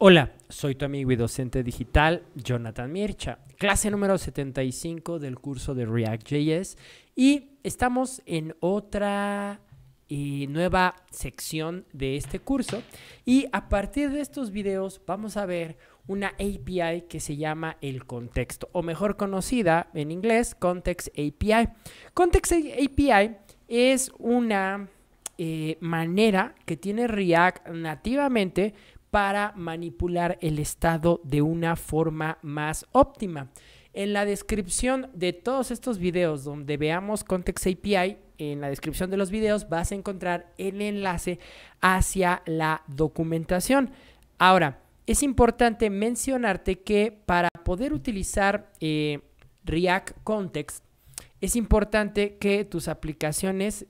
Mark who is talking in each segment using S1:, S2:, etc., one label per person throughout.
S1: Hola, soy tu amigo y docente digital, Jonathan Mircha, clase número 75 del curso de React.js y estamos en otra nueva sección de este curso y a partir de estos videos vamos a ver una API que se llama el contexto, o mejor conocida en inglés, Context API. Context API es una manera que tiene React nativamente para manipular el estado de una forma más óptima. En la descripción de todos estos videos donde veamos Context API, en la descripción de los videos vas a encontrar el enlace hacia la documentación. Ahora, es importante mencionarte que para poder utilizar React Context, es importante que tus aplicaciones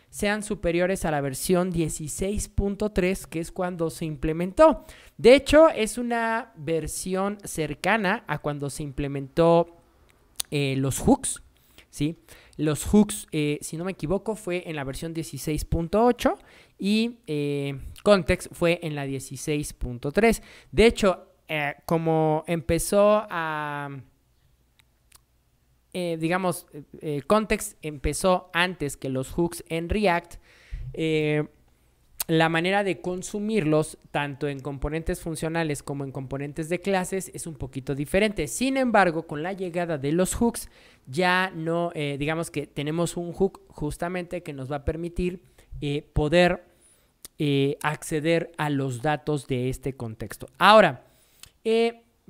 S1: sean superiores a la versión 16.3, que es cuando se implementó. De hecho, es una versión cercana a cuando se implementó los hooks, ¿sí? Los hooks, si no me equivoco, fue en la versión 16.8 y Context fue en la 16.3. De hecho, como empezó a... Context empezó antes que los hooks en React, la manera de consumirlos tanto en componentes funcionales como en componentes de clases es un poquito diferente. Sin embargo, con la llegada de los hooks ya no, digamos que tenemos un hook justamente que nos va a permitir poder acceder a los datos de este contexto. Ahora,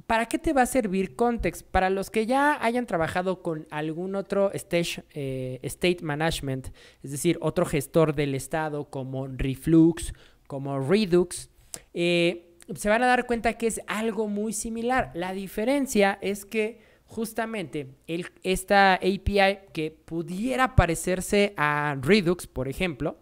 S1: ¿para qué te va a servir Context? Para los que ya hayan trabajado con algún otro state management, es decir, otro gestor del estado como Reflux, como Redux, se van a dar cuenta que es algo muy similar. La diferencia es que justamente esta API que pudiera parecerse a Redux, por ejemplo,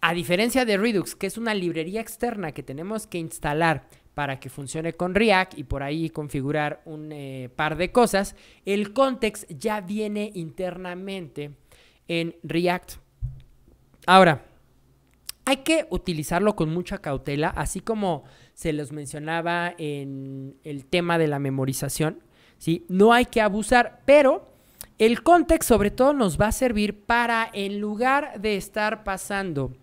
S1: a diferencia de Redux, que es una librería externa que tenemos que instalar para que funcione con React y por ahí configurar un par de cosas, el Context ya viene internamente en React. Ahora, hay que utilizarlo con mucha cautela, así como se los mencionaba en el tema de la memorización, ¿sí? No hay que abusar, pero el Context sobre todo nos va a servir para, en lugar de estar pasando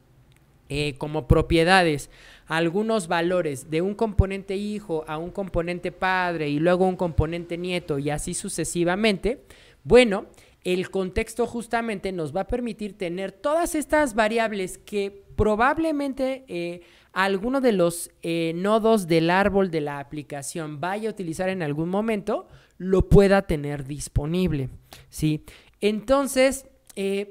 S1: como propiedades algunos valores de un componente hijo a un componente padre y luego un componente nieto y así sucesivamente, bueno, el contexto justamente nos va a permitir tener todas estas variables que probablemente alguno de los nodos del árbol de la aplicación vaya a utilizar en algún momento, lo pueda tener disponible, ¿sí? Entonces,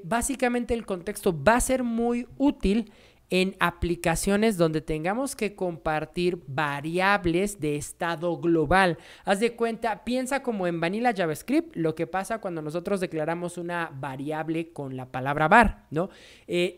S1: básicamente el contexto va a ser muy útil en aplicaciones donde tengamos que compartir variables de estado global. Haz de cuenta, piensa como en Vanilla JavaScript, lo que pasa cuando nosotros declaramos una variable con la palabra var, ¿no?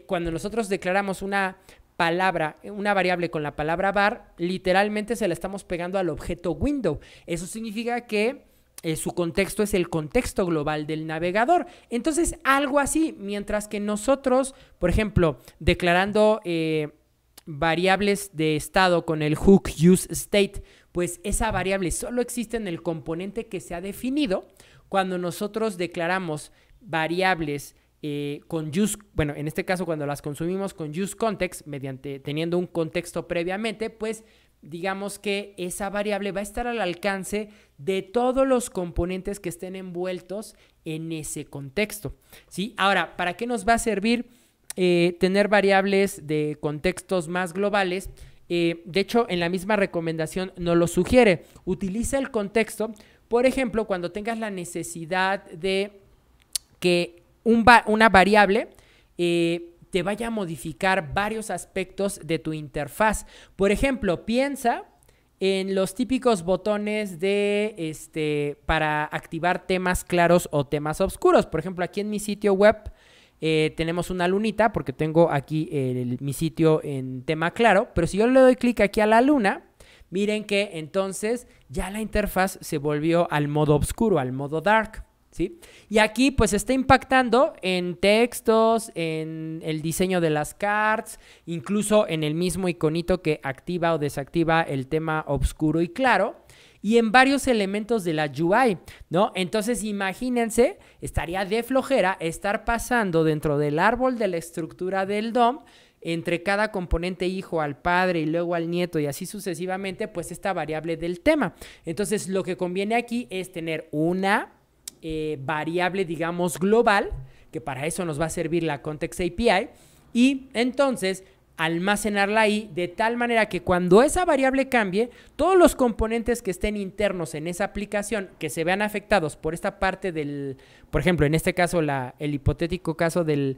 S1: Cuando nosotros declaramos una variable con la palabra var, literalmente se la estamos pegando al objeto window. Eso significa que su contexto es el contexto global del navegador. Entonces, algo así, mientras que nosotros, por ejemplo, declarando variables de estado con el hook useState, pues esa variable solo existe en el componente que se ha definido. Cuando nosotros declaramos variables con use, bueno, en este caso cuando las consumimos con useContext, teniendo un contexto previamente, pues digamos que esa variable va a estar al alcance de todos los componentes que estén envueltos en ese contexto, ¿sí? Ahora, ¿para qué nos va a servir tener variables de contextos más globales? De hecho, en la misma recomendación nos lo sugiere. Utiliza el contexto, por ejemplo, cuando tengas la necesidad de que una variable te vaya a modificar varios aspectos de tu interfaz. Por ejemplo, piensa en los típicos botones para activar temas claros o temas oscuros. Por ejemplo, aquí en mi sitio web tenemos una lunita porque tengo aquí mi sitio en tema claro, pero si yo le doy clic aquí a la luna, miren que entonces ya la interfaz se volvió al modo oscuro, al modo dark, ¿sí? Y aquí pues está impactando en textos, en el diseño de las cards, incluso en el mismo iconito que activa o desactiva el tema oscuro y claro, y en varios elementos de la UI, ¿no? Entonces imagínense, estaría de flojera estar pasando dentro del árbol de la estructura del DOM entre cada componente hijo al padre y luego al nieto y así sucesivamente, pues esta variable del tema. Entonces lo que conviene aquí es tener una variable, digamos, global, que para eso nos va a servir la Context API, y entonces almacenarla ahí de tal manera que cuando esa variable cambie, todos los componentes que estén internos en esa aplicación que se vean afectados por esta parte del, por ejemplo, en este caso, el hipotético caso del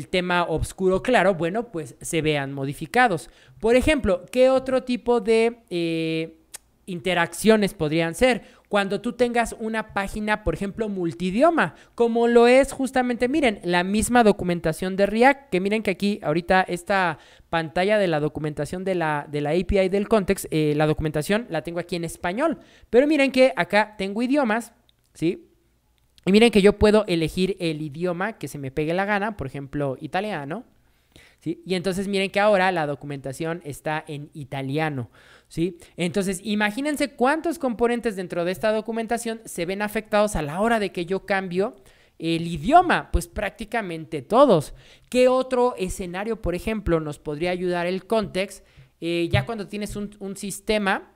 S1: tema oscuro claro, bueno, pues se vean modificados. Por ejemplo, ¿qué otro tipo de interacciones podrían ser? Cuando tú tengas una página, por ejemplo, multidioma, como lo es justamente, miren, la misma documentación de React, que miren que aquí ahorita esta pantalla de la documentación de la API del Context, la documentación la tengo aquí en español, pero miren que acá tengo idiomas, ¿sí? Y miren que yo puedo elegir el idioma que se me pegue la gana, por ejemplo, italiano, ¿sí? Y entonces miren que ahora la documentación está en italiano, ¿sí? Entonces imagínense cuántos componentes dentro de esta documentación se ven afectados a la hora de que yo cambio el idioma, pues prácticamente todos. ¿Qué otro escenario, por ejemplo, nos podría ayudar el Context? Ya cuando tienes un sistema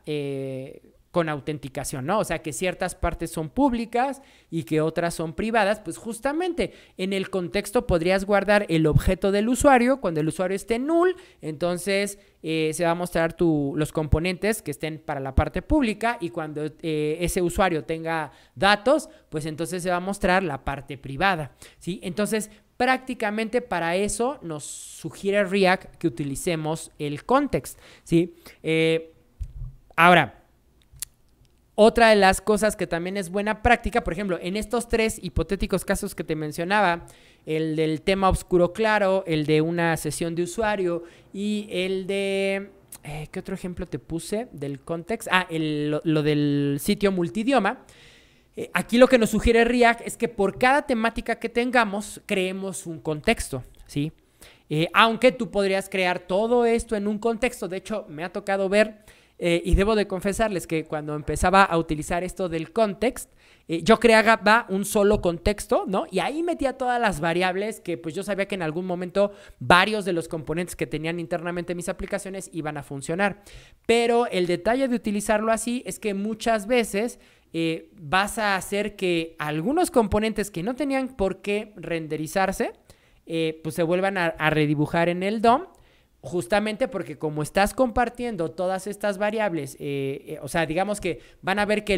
S1: con autenticación, ¿no? O sea, que ciertas partes son públicas y que otras son privadas, pues justamente en el contexto podrías guardar el objeto del usuario. Cuando el usuario esté null, entonces se va a mostrar los componentes que estén para la parte pública, y cuando ese usuario tenga datos, pues entonces se va a mostrar la parte privada, ¿sí? Entonces, prácticamente para eso nos sugiere React que utilicemos el context, ¿sí? Ahora, otra de las cosas que también es buena práctica, por ejemplo, en estos tres hipotéticos casos que te mencionaba, el del tema oscuro claro, el de una sesión de usuario y el de... ¿qué otro ejemplo te puse del context? Lo del sitio multidioma. Aquí lo que nos sugiere React es que por cada temática que tengamos, creemos un contexto, ¿sí? Aunque tú podrías crear todo esto en un contexto. De hecho, me ha tocado ver... y debo de confesarles que cuando empezaba a utilizar esto del context, yo creaba un solo contexto, ¿no? Y ahí metía todas las variables que pues yo sabía que en algún momento varios de los componentes que tenían internamente mis aplicaciones iban a funcionar. Pero el detalle de utilizarlo así es que muchas veces vas a hacer que algunos componentes que no tenían por qué renderizarse, pues se vuelvan a redibujar en el DOM. Justamente porque como estás compartiendo todas estas variables, o sea, digamos que van a ver que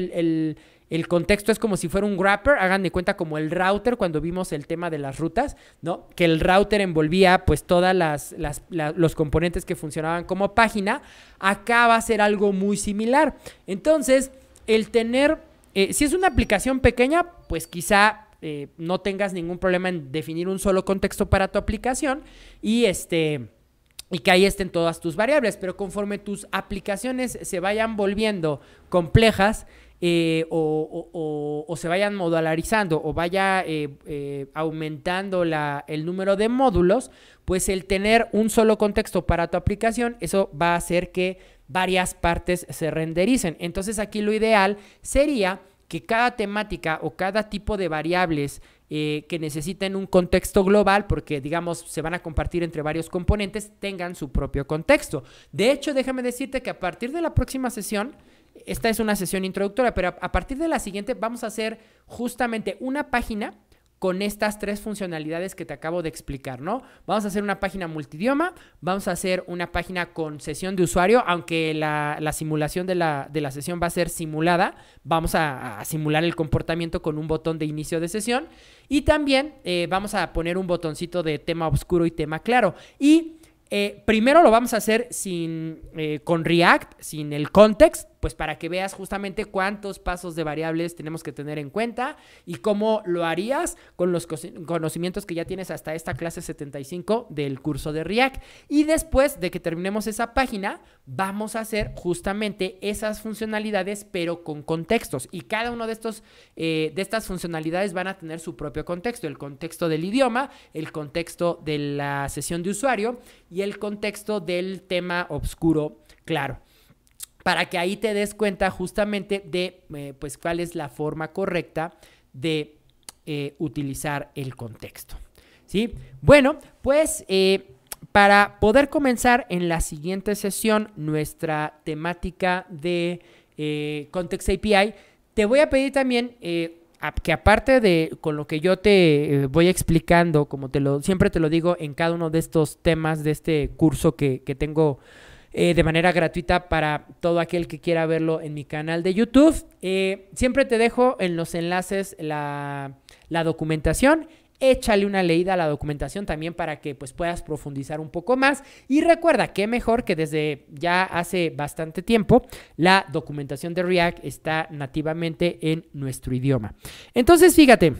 S1: el contexto es como si fuera un wrapper, hagan de cuenta como el router cuando vimos el tema de las rutas, ¿no? Que el router envolvía pues todas los componentes que funcionaban como página. Acá va a ser algo muy similar. Entonces, el tener, si es una aplicación pequeña, pues quizá no tengas ningún problema en definir un solo contexto para tu aplicación y que ahí estén todas tus variables, pero conforme tus aplicaciones se vayan volviendo complejas o se vayan modularizando o vaya aumentando el número de módulos, pues el tener un solo contexto para tu aplicación, eso va a hacer que varias partes se rendericen. Entonces aquí lo ideal sería que cada temática o cada tipo de variables que necesiten un contexto global, porque digamos se van a compartir entre varios componentes, tengan su propio contexto. De hecho, déjame decirte que a partir de la próxima sesión, esta es una sesión introductoria, pero a partir de la siguiente vamos a hacer justamente una página con estas tres funcionalidades que te acabo de explicar, ¿no? Vamos a hacer una página multidioma, vamos a hacer una página con sesión de usuario, aunque la simulación de la sesión va a ser simulada, vamos a simular el comportamiento con un botón de inicio de sesión, y también vamos a poner un botoncito de tema oscuro y tema claro, y Primero lo vamos a hacer con React, sin el context, pues para que veas justamente cuántos pasos de variables tenemos que tener en cuenta y cómo lo harías con los conocimientos que ya tienes hasta esta clase 75 del curso de React. Y después de que terminemos esa página, vamos a hacer justamente esas funcionalidades, pero con contextos. Y cada uno de estas funcionalidades van a tener su propio contexto. El contexto del idioma, el contexto de la sesión de usuario y el contexto del tema oscuro claro, para que ahí te des cuenta justamente de pues cuál es la forma correcta de utilizar el contexto, ¿sí? Bueno, pues para poder comenzar en la siguiente sesión nuestra temática de Context API, te voy a pedir también que aparte de con lo que yo te voy explicando, como siempre te lo digo en cada uno de estos temas de este curso que tengo de manera gratuita para todo aquel que quiera verlo en mi canal de YouTube, siempre te dejo en los enlaces la documentación. Échale una leída a la documentación también para que pues, puedas profundizar un poco más. Y recuerda que mejor que desde ya hace bastante tiempo la documentación de React está nativamente en nuestro idioma. Entonces, fíjate,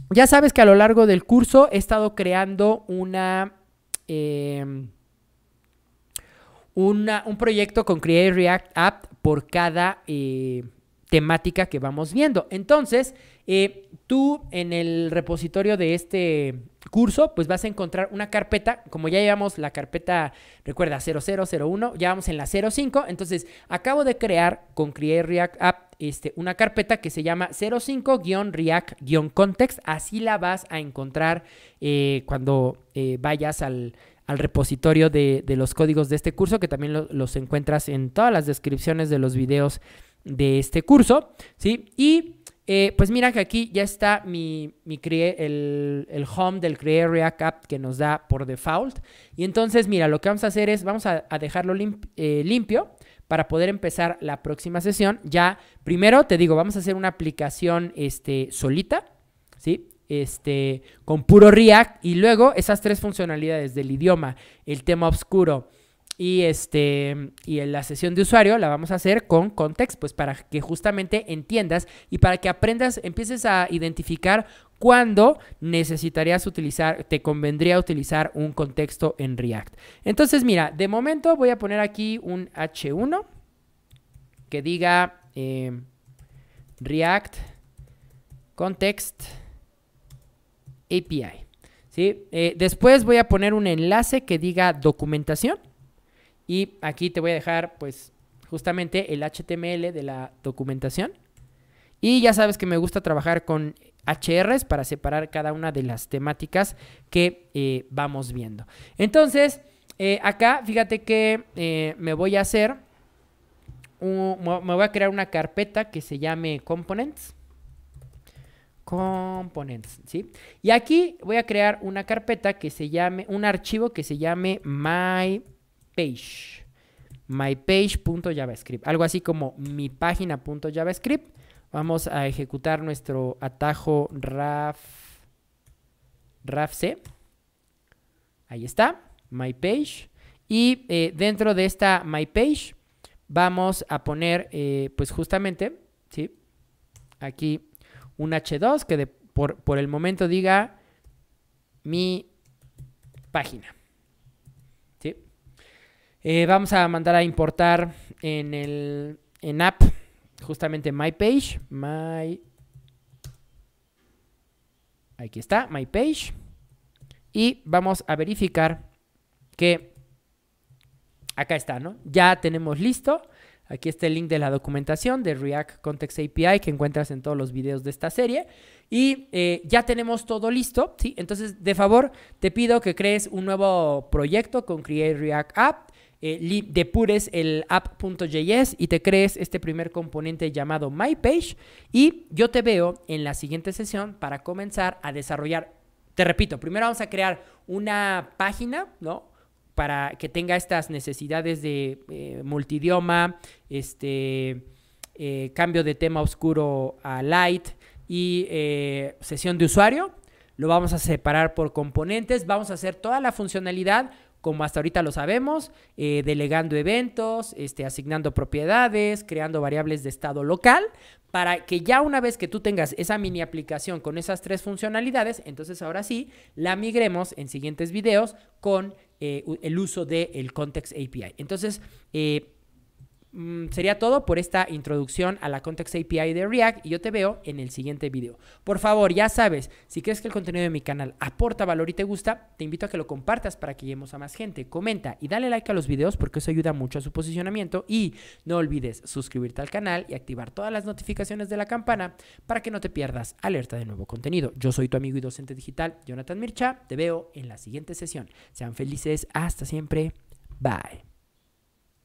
S1: ya sabes que a lo largo del curso he estado creando un proyecto con Create React App por cada temática que vamos viendo. Entonces, tú en el repositorio de este curso, pues vas a encontrar una carpeta, como ya llevamos la carpeta, recuerda, 0001, ya vamos en la 05, entonces acabo de crear con Create React App una carpeta que se llama 05-React-Context, así la vas a encontrar cuando vayas al repositorio de los códigos de este curso, que también los encuentras en todas las descripciones de los videos de este curso, ¿sí? Y pues mira que aquí ya está el home del Create React App que nos da por default. Y entonces, mira, lo que vamos a hacer es, vamos a dejarlo limpio para poder empezar la próxima sesión. Ya, primero te digo, vamos a hacer una aplicación solita, ¿sí? Con puro React, y luego esas tres funcionalidades del idioma, el tema oscuro y en la sesión de usuario la vamos a hacer con context, pues para que justamente entiendas y para que aprendas, empieces a identificar cuándo te convendría utilizar un contexto en React. Entonces, mira, de momento voy a poner aquí un H1 que diga React Context API, ¿sí? Después voy a poner un enlace que diga documentación. Y aquí te voy a dejar, pues, justamente el HTML de la documentación. Y ya sabes que me gusta trabajar con HRs para separar cada una de las temáticas que vamos viendo. Entonces, acá, fíjate que me voy a crear una carpeta que se llame Components. ¿Sí? Y aquí voy a crear una carpeta que se llame, un archivo que se llame mypage.javascript, algo así como mipágina.javascript. Vamos a ejecutar nuestro atajo rafc. Ahí está, mypage. Y dentro de esta mypage vamos a poner, pues justamente, ¿sí? Aquí un H2 que por el momento diga mi página. ¿Sí? Vamos a mandar a importar en app justamente mypage. Aquí está, mypage. Y vamos a verificar que acá está, ¿no? Ya tenemos listo. Aquí está el link de la documentación de React Context API que encuentras en todos los videos de esta serie. Y ya tenemos todo listo, ¿sí? Entonces, de favor, te pido que crees un nuevo proyecto con Create React App, depures el app.js y te crees este primer componente llamado MyPage. Y yo te veo en la siguiente sesión para comenzar a desarrollar. Te repito, primero vamos a crear una página, ¿no? Para que tenga estas necesidades de multidioma, cambio de tema oscuro a light y sesión de usuario. Lo vamos a separar por componentes. Vamos a hacer toda la funcionalidad como hasta ahorita lo sabemos, delegando eventos, asignando propiedades, creando variables de estado local, para que ya una vez que tú tengas esa mini aplicación con esas 3 funcionalidades, entonces ahora sí la migremos en siguientes videos con el uso del Context API. Entonces, sería todo por esta introducción a la Context API de React y yo te veo en el siguiente video. Por favor, ya sabes, si crees que el contenido de mi canal aporta valor y te gusta, te invito a que lo compartas para que lleguemos a más gente. Comenta y dale like a los videos porque eso ayuda mucho a su posicionamiento y no olvides suscribirte al canal y activar todas las notificaciones de la campana para que no te pierdas alerta de nuevo contenido. Yo soy tu amigo y docente digital, Jonathan Mircha. Te veo en la siguiente sesión. Sean felices. Hasta siempre. Bye.